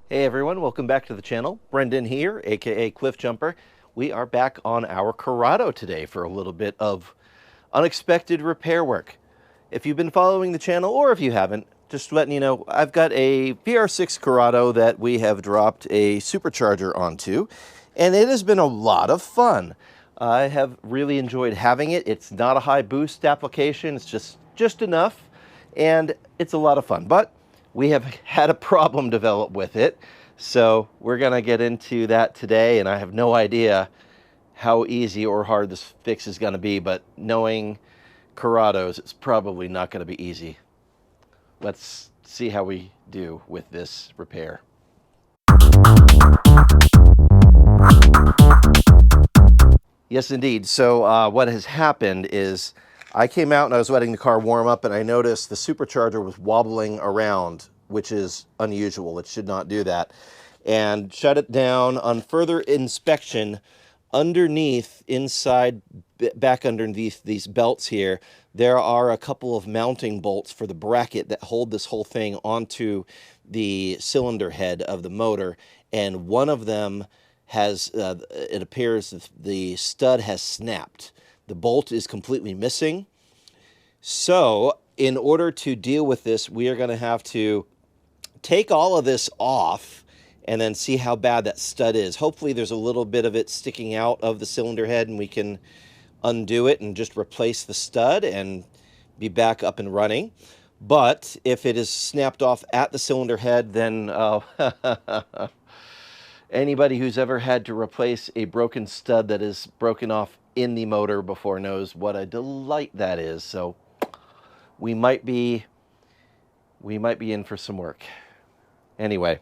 Hey everyone, welcome back to the channel. Brendan here, aka Cliff Jumper. We are back on our Corrado today for a little bit of unexpected repair work. If you've been following the channel, or if you haven't, just letting you know, I've got a VR6 Corrado that we have dropped a supercharger onto, and it has been a lot of fun. I have really enjoyed having it. It's not a high boost application, it's just enough, and it's a lot of fun. But we have had a problem develop with it, so we're gonna get into that today, and I have no idea how easy or hard this fix is gonna be, but knowing Corrados, it's probably not gonna be easy. Let's see how we do with this repair. Yes, indeed. So what has happened is I came out and I was letting the car warm up, and I noticed the supercharger was wobbling around, which is unusual. It should not do that. And shut it down. On further inspection, underneath, back underneath these belts here, there are a couple of mounting bolts for the bracket that hold this whole thing onto the cylinder head of the motor. And one of them has, it appears the stud has snapped. The bolt is completely missing. So in order to deal with this, we are going to have to take all of this off and then see how bad that stud is. Hopefully there's a little bit of it sticking out of the cylinder head and we can undo it and just replace the stud and be back up and running. But if it is snapped off at the cylinder head, then anybody who's ever had to replace a broken stud that is broken off in the motor before knows what a delight that is. So we might be in for some work. Anyway,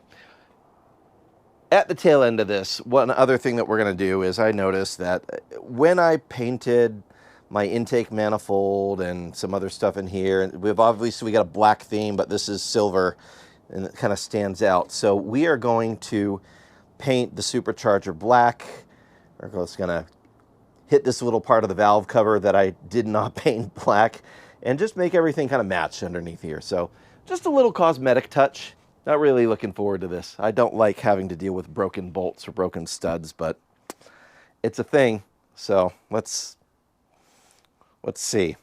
at the tail end of this, one other thing that we're going to do is I noticed that when I painted my intake manifold and some other stuff in here, and we got a black theme, but this is silver and it kind of stands out. So we are going to paint the supercharger black. We're just going to hit this little part of the valve cover that I did not paint black and just make everything kind of match underneath here. So just a little cosmetic touch. Not really looking forward to this. I don't like having to deal with broken bolts or broken studs, but it's a thing. So let's see.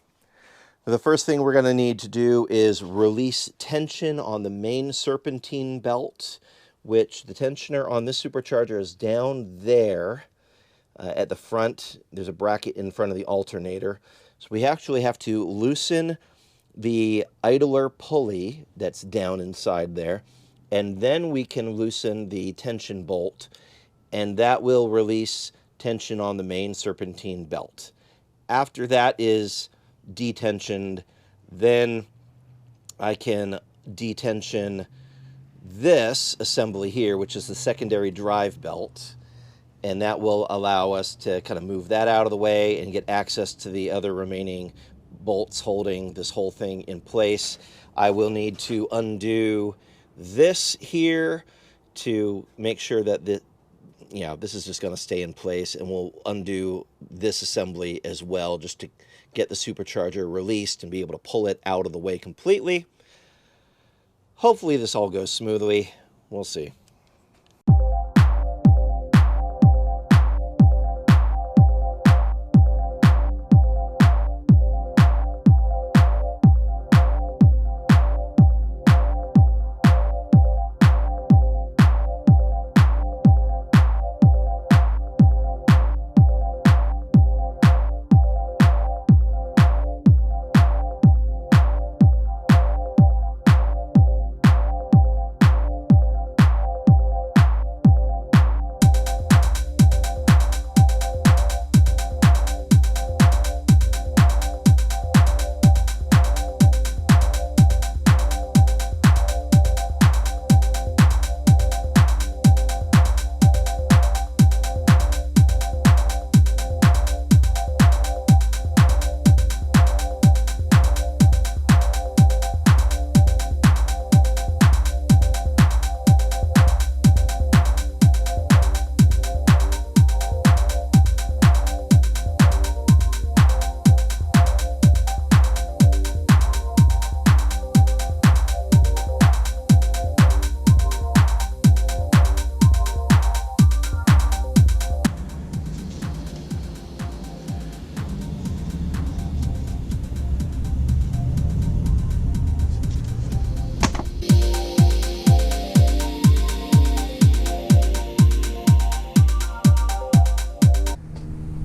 The first thing we're going to need to do is release tension on the main serpentine belt, which the tensioner on this supercharger is down there at the front. There's a bracket in front of the alternator. So we actually have to loosen the idler pulley that's down inside there, and then we can loosen the tension bolt, and that will release tension on the main serpentine belt. After that is detensioned, then I can detension this assembly here, which is the secondary drive belt, and that will allow us to kind of move that out of the way and get access to the other remaining bolts holding this whole thing in place. I will need to undo this here to make sure that this is just going to stay in place, and we'll undo this assembly as well just to get the supercharger released and be able to pull it out of the way completely. Hopefully this all goes smoothly. We'll see.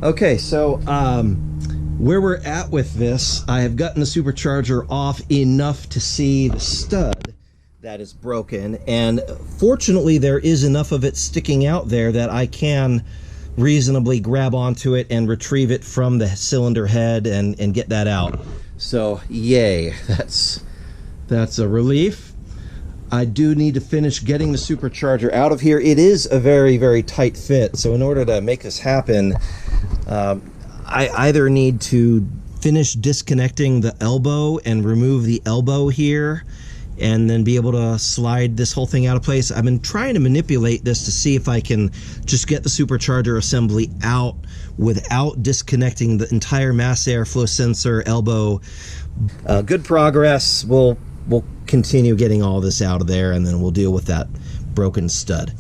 Okay, so where we're at with this, I have gotten the supercharger off enough to see the stud that is broken, and fortunately there is enough of it sticking out there that I can reasonably grab onto it and retrieve it from the cylinder head and get that out. So yay, that's a relief. I do need to finish getting the supercharger out of here. It is a very, very tight fit, so in order to make this happen, I either need to finish disconnecting the elbow and remove the elbow here and then be able to slide this whole thing out of place. I've been trying to manipulate this to see if I can just get the supercharger assembly out without disconnecting the entire mass airflow sensor elbow. Good progress. We'll continue getting all this out of there, and then we'll deal with that broken stud.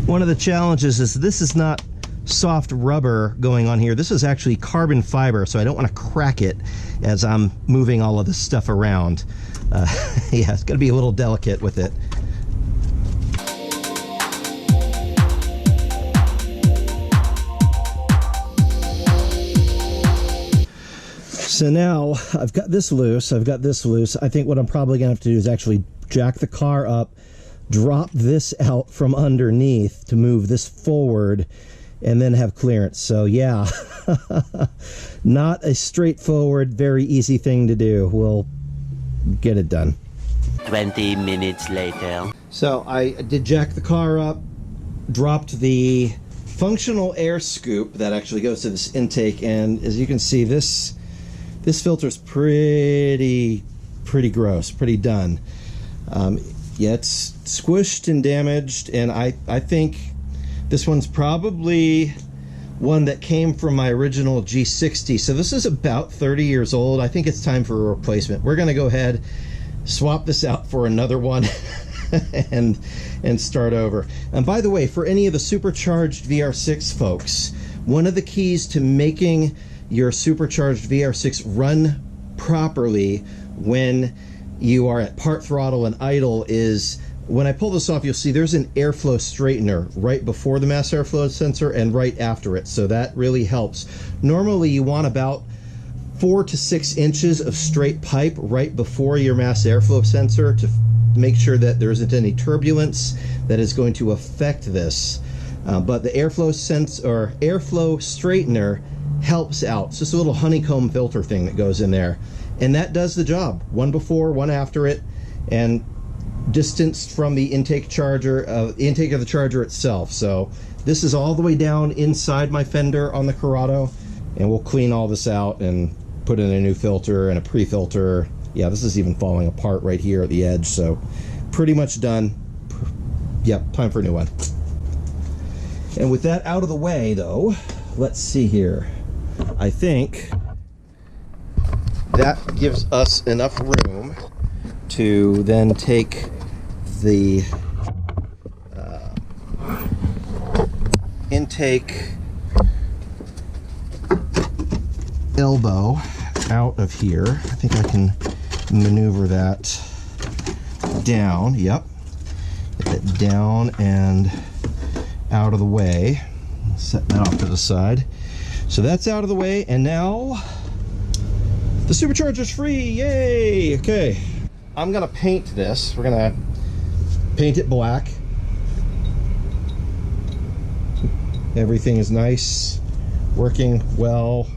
One of the challenges is this is not soft rubber going on here. This is actually carbon fiber, so I don't want to crack it as I'm moving all of this stuff around. Yeah, it's going to be a little delicate with it. So now I've got this loose, I think what I'm probably gonna have to do is actually jack the car up, drop this out from underneath to move this forward, and then have clearance. So yeah, not a straightforward, very easy thing to do. We'll get it done. 20 minutes later. So I did jack the car up, dropped the functional air scoop that actually goes to this intake, and as you can see, this filter's pretty gross, pretty done. Yeah, it's squished and damaged, and I think this one's probably one that came from my original G60. So this is about 30 years old. I think it's time for a replacement. We're gonna go ahead, swap this out for another one and start over. And by the way, for any of the Supercharged VR6 folks, one of the keys to making your Supercharged VR6 run properly when you are at part throttle and idle is, when I pull this off, you'll see there's an airflow straightener right before the mass airflow sensor and right after it, so that really helps. Normally you want about 4 to 6 inches of straight pipe right before your mass airflow sensor to make sure that there isn't any turbulence that is going to affect this. But the airflow straightener helps out. It's just a little honeycomb filter thing that goes in there, and that does the job. One before, one after it, and distanced from the intake charger, intake of the charger itself. So this is all the way down inside my fender on the Corrado, and we'll clean all this out and put in a new filter and a pre-filter. Yeah, this is even falling apart right here at the edge, so pretty much done. Yep, time for a new one. And with that out of the way though, let's see here. I think that gives us enough room to then take the intake elbow out of here. I think I can maneuver that down. Yep. Get that down and out of the way. Set that off to the side. So that's out of the way, and now the supercharger's free. Yay! Okay, I'm gonna paint this. We're gonna paint it black. Everything is nice, working well.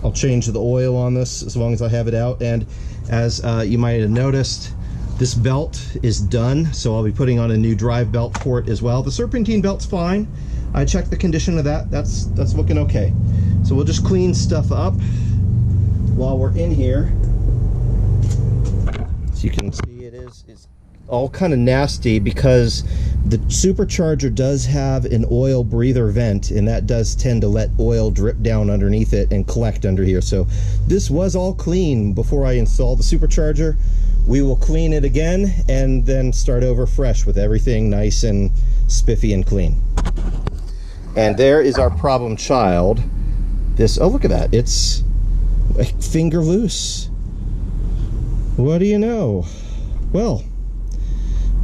I'll change the oil on this as long as I have it out, and as you might have noticed, this belt is done, so I'll be putting on a new drive belt for it as well. The serpentine belt's fine. I checked the condition of that. That's looking okay. So we'll just clean stuff up while we're in here. So you can see it's all kind of nasty because the supercharger does have an oil breather vent, and that does tend to let oil drip down underneath it and collect under here. So this was all clean before I installed the supercharger. We will clean it again and then start over fresh with everything nice and spiffy and clean. And there is our problem child. This, oh look at that, it's a finger loose. What do you know? Well,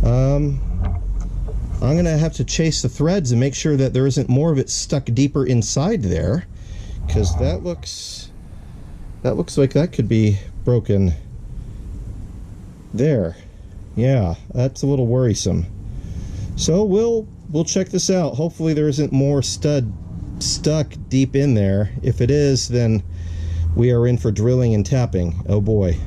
I'm gonna have to chase the threads and make sure that there isn't more of it stuck deeper inside there, because that looks like that could be broken there. Yeah, that's a little worrisome. So we'll check this out. Hopefully there isn't more stud stuck deep in there. If it is, then we are in for drilling and tapping. Oh boy.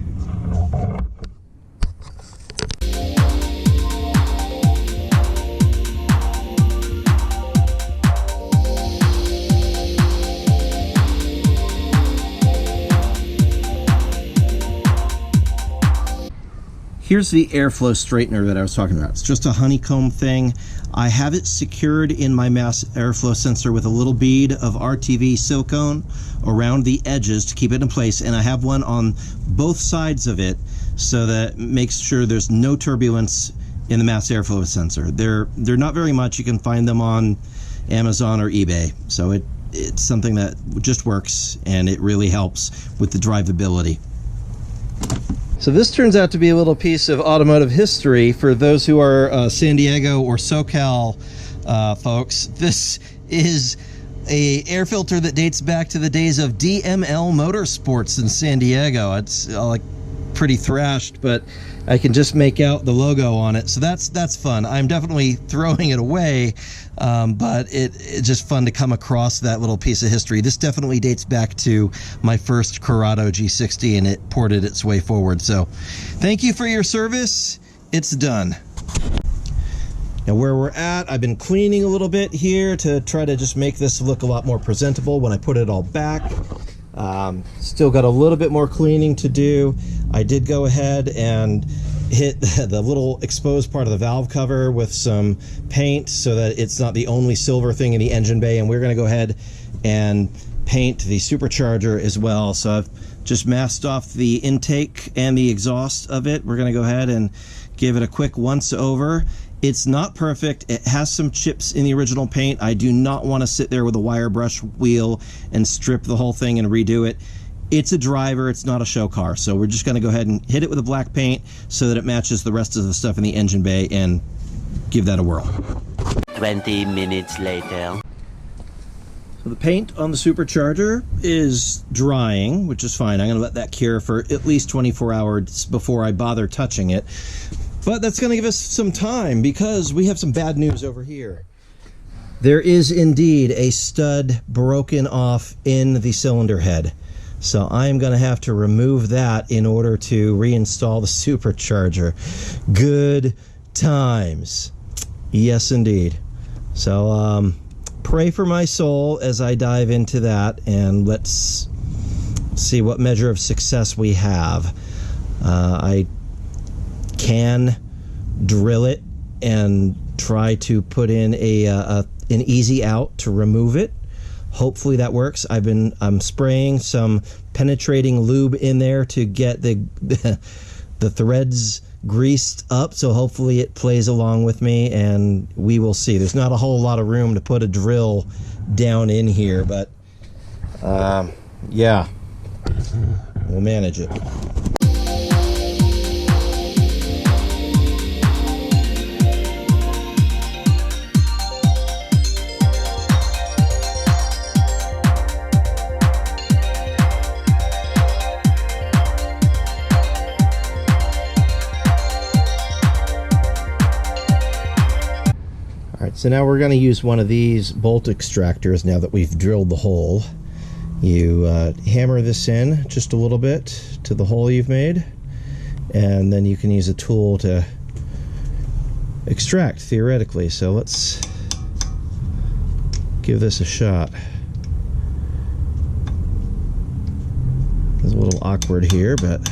Here's the airflow straightener that I was talking about. It's just a honeycomb thing. I have it secured in my mass airflow sensor with a little bead of RTV silicone around the edges to keep it in place, and I have one on both sides of it so that makes sure there's no turbulence in the mass airflow sensor. They're not very much. You can find them on Amazon or eBay. So it's something that just works, and it really helps with the drivability. So this turns out to be a little piece of automotive history for those who are San Diego or SoCal folks. This is a air filter that dates back to the days of DML Motorsports in San Diego. It's like pretty thrashed, but I can just make out the logo on it, so that's fun. I'm definitely throwing it away, but it's just fun to come across that little piece of history. This definitely dates back to my first Corrado G60, and it ported its way forward. So thank you for your service. It's done. Now where we're at, I've been cleaning a little bit here to try to just make this look a lot more presentable when I put it all back. Still got a little bit more cleaning to do. I did go ahead and hit the little exposed part of the valve cover with some paint so that it's not the only silver thing in the engine bay, and we're going to go ahead and paint the supercharger as well. So I've just masked off the intake and the exhaust of it. We're going to go ahead and give it a quick once over. It's not perfect. It has some chips in the original paint. I do not want to sit there with a wire brush wheel and strip the whole thing and redo it. It's a driver, it's not a show car. So we're just going to go ahead and hit it with a black paint so that it matches the rest of the stuff in the engine bay and give that a whirl. 20 minutes later. So the paint on the supercharger is drying, which is fine. I'm going to let that cure for at least 24 hours before I bother touching it. But that's going to give us some time because we have some bad news over here. There is indeed a stud broken off in the cylinder head. So I'm going to have to remove that in order to reinstall the supercharger. Good times. Yes, indeed. So pray for my soul as I dive into that, and let's see what measure of success we have. I can drill it and try to put in an easy out to remove it. Hopefully that works. I'm spraying some penetrating lube in there to get the threads greased up, so hopefully it plays along with me, and we will see. There's not a whole lot of room to put a drill down in here, but yeah, we'll manage it. So now we're going to use one of these bolt extractors now that we've drilled the hole. You hammer this in just a little bit to the hole you've made, and then you can use a tool to extract theoretically. So let's give this a shot. It's a little awkward here, but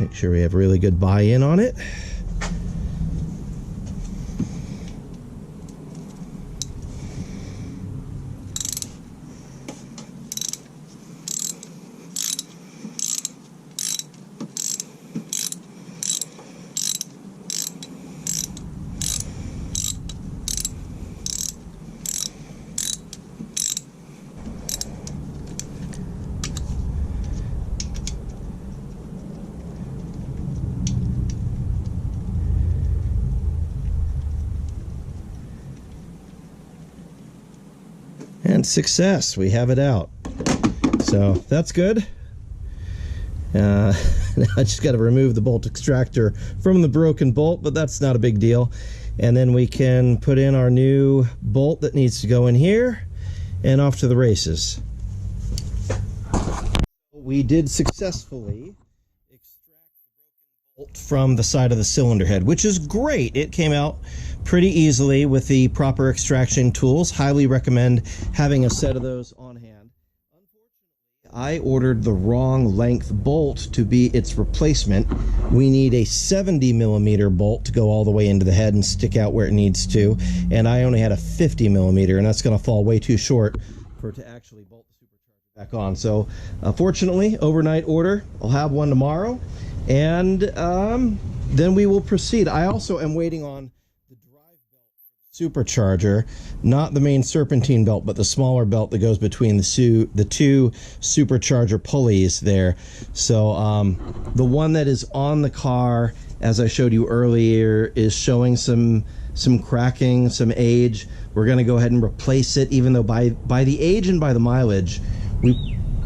make sure we have really good buy-in on it. And success, we have it out. So that's good. Now I just got to remove the bolt extractor from the broken bolt, but that's not a big deal. And then we can put in our new bolt that needs to go in here, and off to the races. We did successfully extract the bolt from the side of the cylinder head, which is great. It came out pretty easily with the proper extraction tools. Highly recommend having a set of those on hand. I ordered the wrong length bolt to be its replacement. We need a 70mm bolt to go all the way into the head and stick out where it needs to, and I only had a 50mm, and that's going to fall way too short for it to actually bolt the supercharger back on. So fortunately, overnight order. I'll have one tomorrow, and then we will proceed. I also am waiting on supercharger, not the main serpentine belt, but the smaller belt that goes between the two supercharger pulleys there. So the one that is on the car, as I showed you earlier, is showing some cracking, some age. We're going to go ahead and replace it, even though by the age and by the mileage,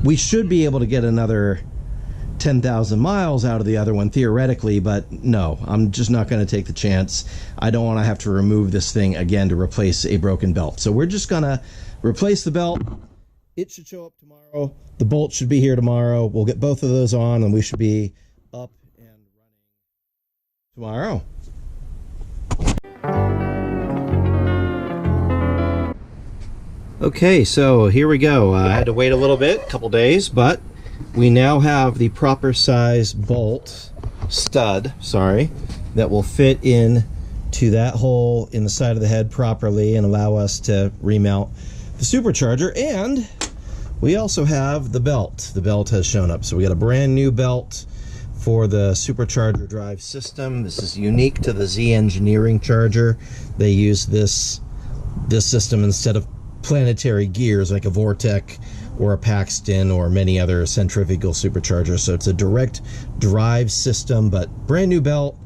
we should be able to get another 10,000 miles out of the other one theoretically, but no, I'm just not going to take the chance. I don't want to have to remove this thing again to replace a broken belt. So we're just going to replace the belt. It should show up tomorrow. The bolt should be here tomorrow. We'll get both of those on, and we should be up and running tomorrow. Okay, so here we go. I had to wait a little bit, a couple days, but we now have the proper size bolt stud, that will fit in to that hole in the side of the head properly and allow us to remount the supercharger. And we also have the belt. The belt has shown up. So we got a brand new belt for the supercharger drive system. This is unique to the Z Engineering charger. They use this system instead of planetary gears like a Vortec or a Paxton or many other centrifugal superchargers. So it's a direct drive system, but brand new belt.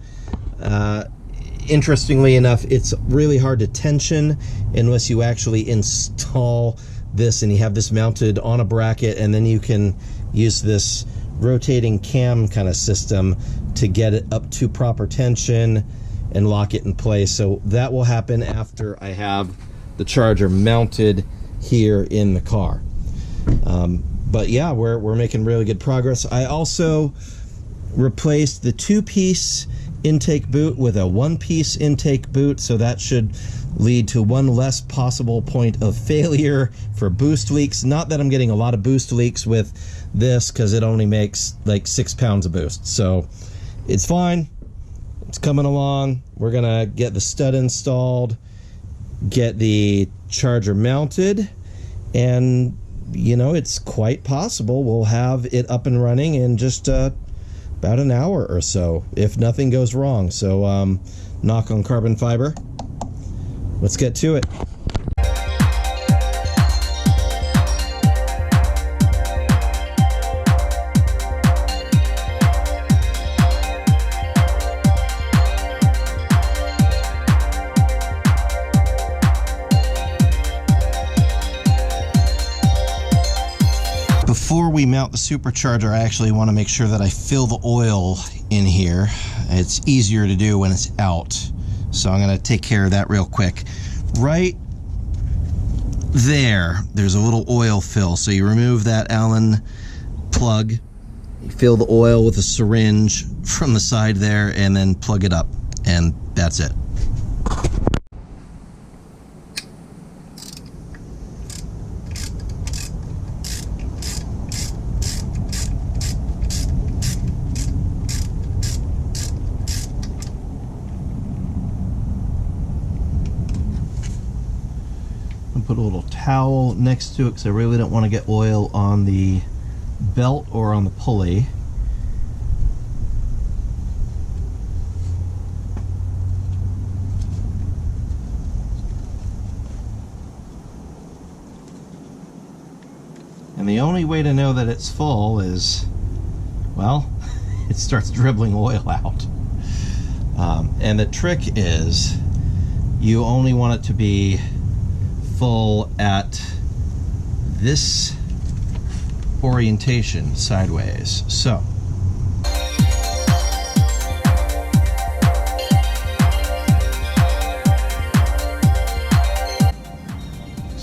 Interestingly enough, it's really hard to tension unless you actually install this and you have this mounted on a bracket, and then you can use this rotating cam kind of system to get it up to proper tension and lock it in place. So that will happen after I have the charger mounted here in the car. But yeah, we're making really good progress. I also replaced the 2-piece intake boot with a 1-piece intake boot, so that should lead to one less possible point of failure for boost leaks. Not that I'm getting a lot of boost leaks with this, because it only makes like 6 pounds of boost, so it's fine. It's coming along. We're gonna get the stud installed, get the charger mounted, and you know, it's quite possible we'll have it up and running in just about an hour or so, if nothing goes wrong. So knock on carbon fiber. Let's get to it. Before we mount the supercharger, I actually want to make sure that I fill the oil in here. It's easier to do when it's out, so I'm going to take care of that real quick. Right there's a little oil fill, so you remove that Allen plug, you fill the oil with a syringe from the side there, and then plug it up, and that's it. Put a little towel next to it because I really don't want to get oil on the belt or on the pulley. And the only way to know that it's full is, well, it starts dribbling oil out. And the trick is you only want it to be full at this orientation sideways. So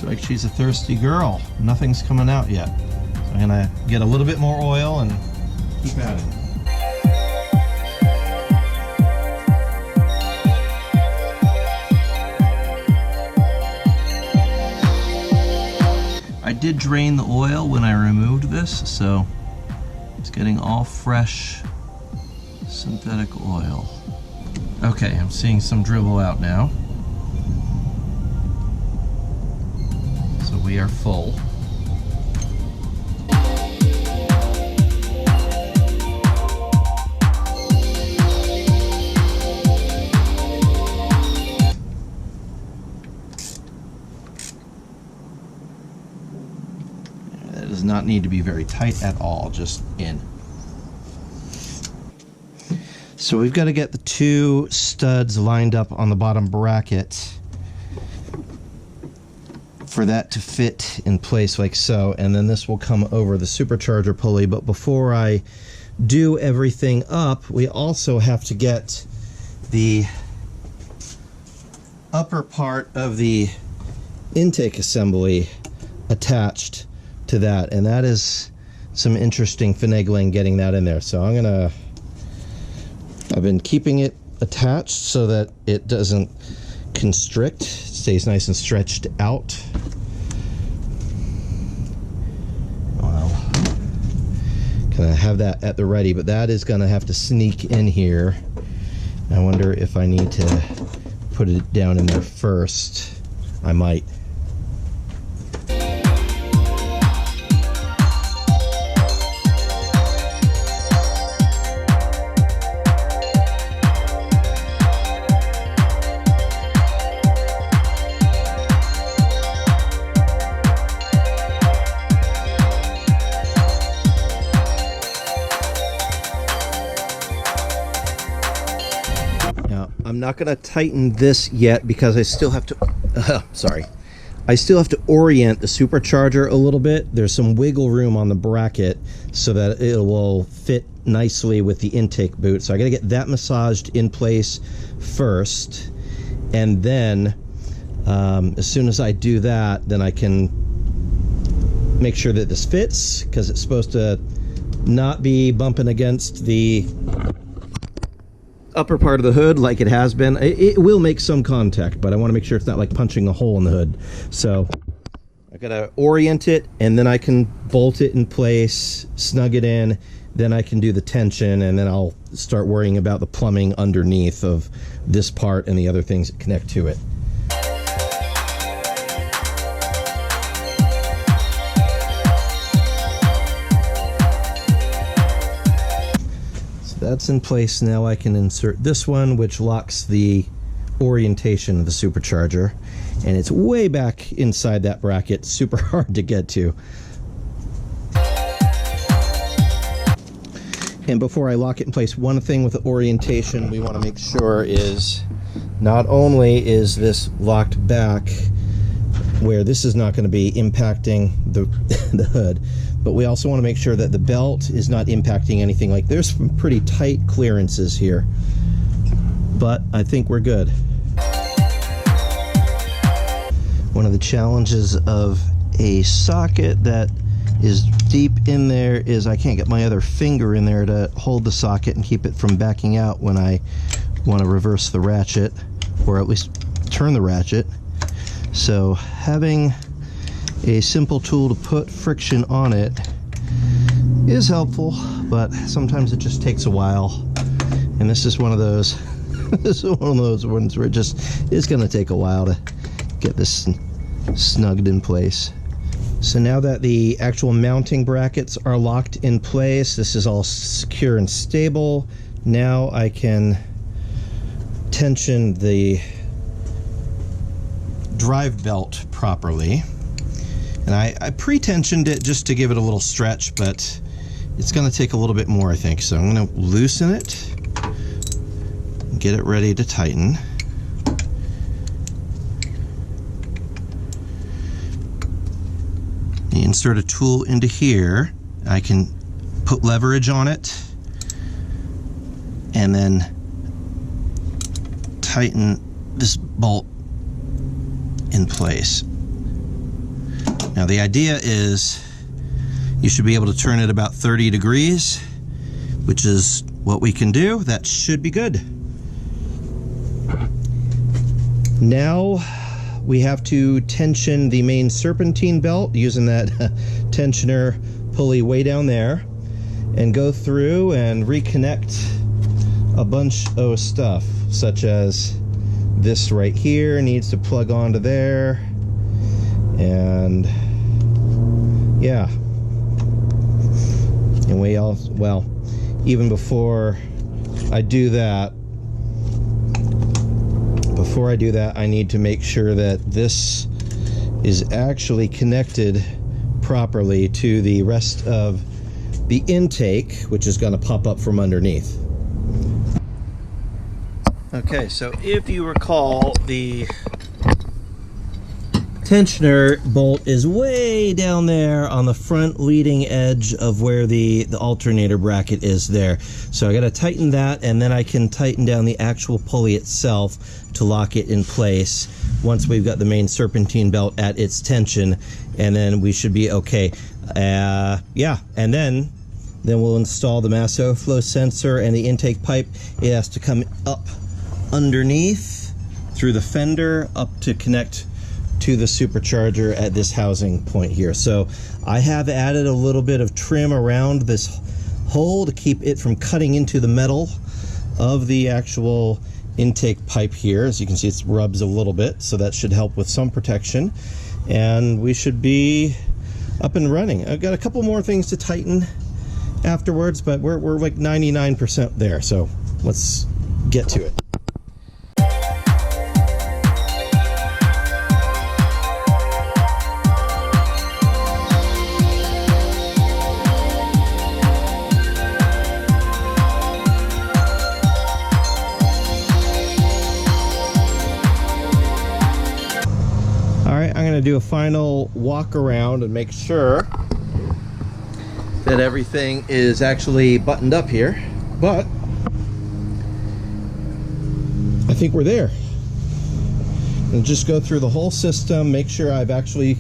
like she's a thirsty girl. Nothing's coming out yet. So I'm gonna get a little bit more oil and keep at it. I did drain the oil when I removed this, so it's getting all fresh synthetic oil. Okay, I'm seeing some dribble out now. We are full. That does not need to be very tight at all, just in. So we've got to get the two studs lined up on the bottom bracket for that to fit in place like so, and then this will come over the supercharger pulley. But before I do everything up, we also have to get the upper part of the intake assembly attached to that, and that is some interesting finagling getting that in there. So I've been keeping it attached so that it doesn't constrict, it stays nice and stretched out. Gonna have that at the ready, but that is gonna have to sneak in here. I wonder if I need to put it down in there first. I might. I'm not going to tighten this yet because I still have to, I still have to orient the supercharger a little bit. There's some wiggle room on the bracket so that it will fit nicely with the intake boot. So I got to get that massaged in place first, and then as soon as I do that, then I can make sure that this fits, because it's supposed to not be bumping against the upper part of the hood like it has been. It will make some contact, but I want to make sure it's not like punching a hole in the hood. So I gotta orient it, and then I can bolt it in place, snug it in, then I can do the tension, and then I'll start worrying about the plumbing underneath of this part and the other things that connect to it. That's in place now. I can insert this one, which locks the orientation of the supercharger, and it's way back inside that bracket, super hard to get to. And before I lock it in place, one thing with the orientation we want to make sure is not only is this locked back where this is not going to be impacting the hood, but we also want to make sure that the belt is not impacting anything. Like, there's some pretty tight clearances here, but I think we're good. One of the challenges of a socket that is deep in there is I can't get my other finger in there to hold the socket and keep it from backing out when I want to reverse the ratchet, or at least turn the ratchet. So having a simple tool to put friction on it is helpful, but sometimes it just takes a while, and this is one of those this is one of those ones where it just is going to take a while to get this snugged in place. So now that the actual mounting brackets are locked in place, this is all secure and stable. Now I can tension the drive belt properly. And I pre-tensioned it just to give it a little stretch, but it's going to take a little bit more, I think. So I'm going to loosen it, get it ready to tighten. insert a tool into here. I can put leverage on it and then tighten this bolt in place. Now the idea is you should be able to turn it about 30 degrees, which is what we can do. That should be good. Now we have to tension the main serpentine belt using that tensioner pulley way down there, and go through and reconnect a bunch of stuff, such as this right here needs to plug onto there, and yeah. And we also, well, even before I do that, I need to make sure that this is actually connected properly to the rest of the intake, which is going to pop up from underneath. Okay, so if you recall, the tensioner bolt is way down there on the front leading edge of where the alternator bracket is there. So I got to tighten that, and then I can tighten down the actual pulley itself to lock it in place once we've got the main serpentine belt at its tension, and then we should be okay. Yeah, and then we'll install the mass airflow sensor and the intake pipe. It has to come up underneath through the fender up to connect to the supercharger at this housing point here. So I have added a little bit of trim around this hole to keep it from cutting into the metal of the actual intake pipe here. As you can see, it rubs a little bit, so that should help with some protection, and we should be up and running. I've got a couple more things to tighten afterwards, but we're like 99% there, so let's get to it. I'm going to do a final walk around and make sure that everything is actually buttoned up here, but I think we're there. And just go through the whole system, make sure I've actually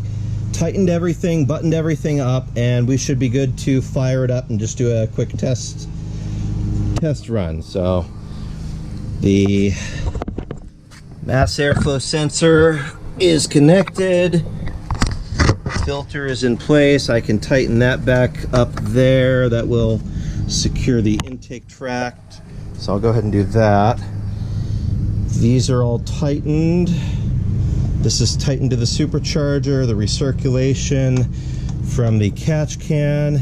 tightened everything, buttoned everything up, and we should be good to fire it up and just do a quick test run. So the mass airflow sensor is connected, filter is in place. I can tighten that back up there. That will secure the intake tract, so I'll go ahead and do that. These are all tightened. This is tightened to the supercharger. The recirculation from the catch can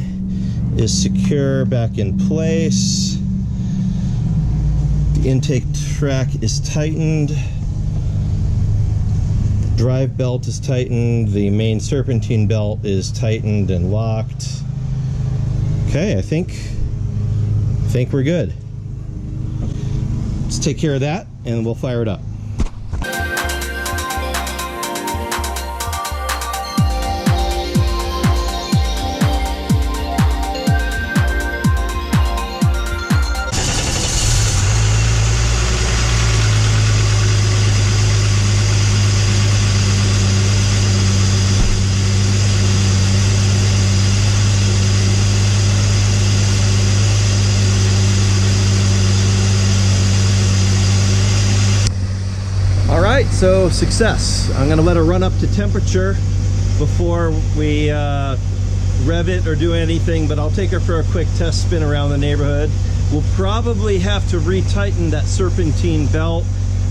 is secure back in place. The intake track is tightened. Drive belt is tightened, the main serpentine belt is tightened and locked. Okay, I think we're good. Let's take care of that and we'll fire it up. So success. I'm going to let her run up to temperature before we rev it or do anything, but I'll take her for a quick test spin around the neighborhood. We'll probably have to retighten that serpentine belt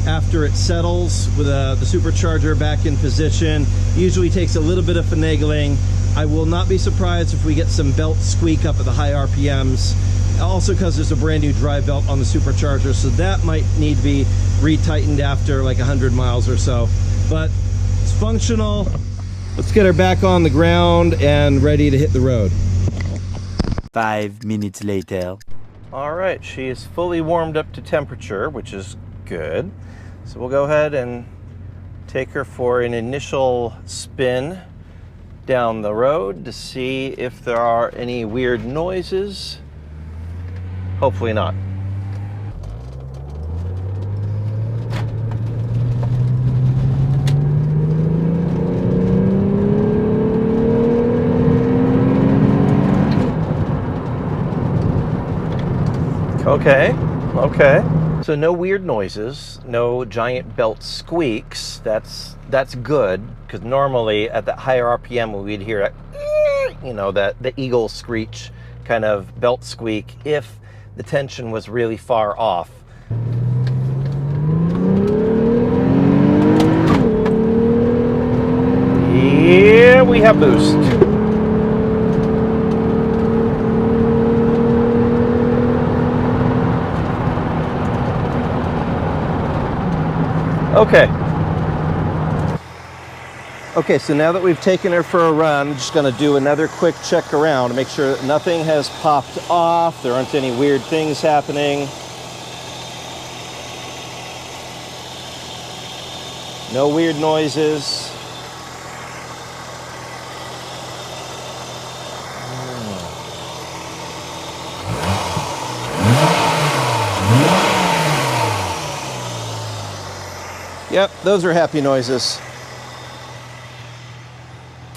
after it settles with the supercharger back in position. Usually takes a little bit of finagling. I will not be surprised if we get some belt squeak up at the high RPMs. Also because there's a brand new drive belt on the supercharger, so that might need to be retightened after like 100 miles or so. But it's functional. Let's get her back on the ground and ready to hit the road. 5 minutes later. All right, she is fully warmed up to temperature, which is good. So we'll go ahead and take her for an initial spin down the road to see if there are any weird noises. Hopefully not. Okay. So no weird noises, no giant belt squeaks. That's good, because normally at that higher RPM we'd hear that, that the eagle screech kind of belt squeak if the tension was really far off. Yeah, we have boost. Okay, so now that we've taken her for a run, I'm just going to do another quick check around to make sure that nothing has popped off, there aren't any weird things happening. No weird noises. Yep, those are happy noises.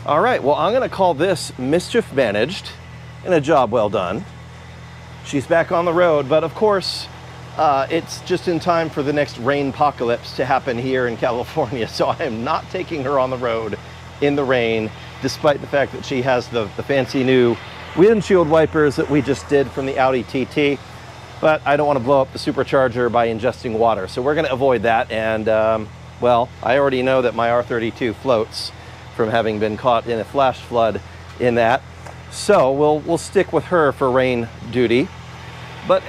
All right, well, I'm gonna call this mischief managed and a job well done. She's back on the road, but of course, it's just in time for the next rain apocalypse to happen here in California, so I am not taking her on the road in the rain, despite the fact that she has the fancy new windshield wipers that we just did from the Audi TT. But I don't want to blow up the supercharger by ingesting water, so we're going to avoid that. And well, I already know that my R32 floats from having been caught in a flash flood in that, so we'll stick with her for rain duty. But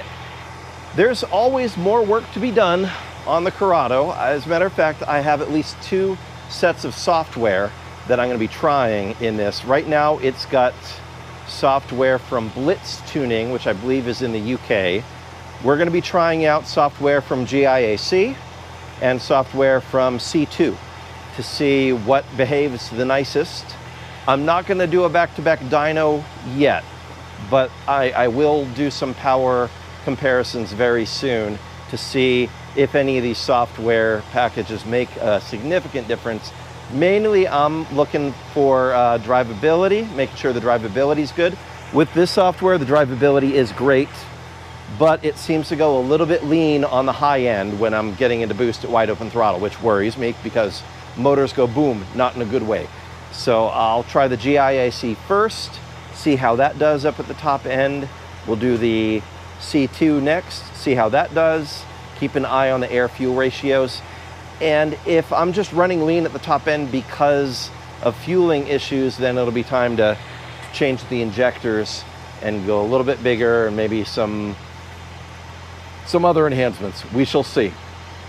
there's always more work to be done on the Corrado. As a matter of fact, I have at least 2 sets of software that I'm going to be trying in this. Right now, it's got software from Blitz Tuning, which I believe is in the UK. We're going to be trying out software from GIAC and software from C2 to see what behaves the nicest. I'm not going to do a back-to-back dyno yet, but I will do some power comparisons very soon to see if any of these software packages make a significant difference. Mainly, I'm looking for drivability, making sure the drivability is good. With this software, the drivability is great, but it seems to go a little bit lean on the high end when I'm getting into boost at wide open throttle, which worries me because motors go boom, not in a good way. So I'll try the GIAC first, see how that does up at the top end. We'll do the C2 next, see how that does. Keep an eye on the air-fuel ratios. And if I'm just running lean at the top end because of fueling issues, then it'll be time to change the injectors and go a little bit bigger, and maybe some other enhancements. We shall see.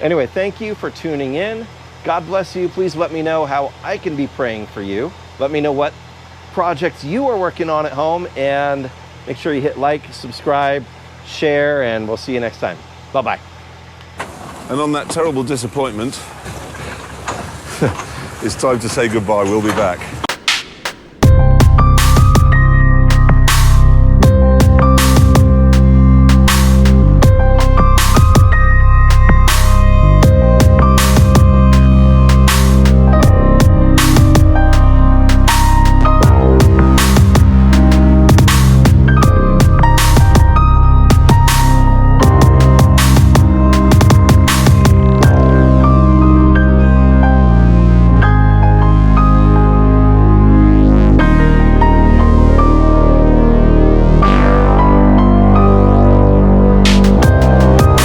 Anyway, thank you for tuning in. God bless you. Please let me know how I can be praying for you. Let me know what projects you are working on at home, and make sure you hit like, subscribe, share, and we'll see you next time. Bye-bye. And on that terrible disappointment, it's time to say goodbye. We'll be back.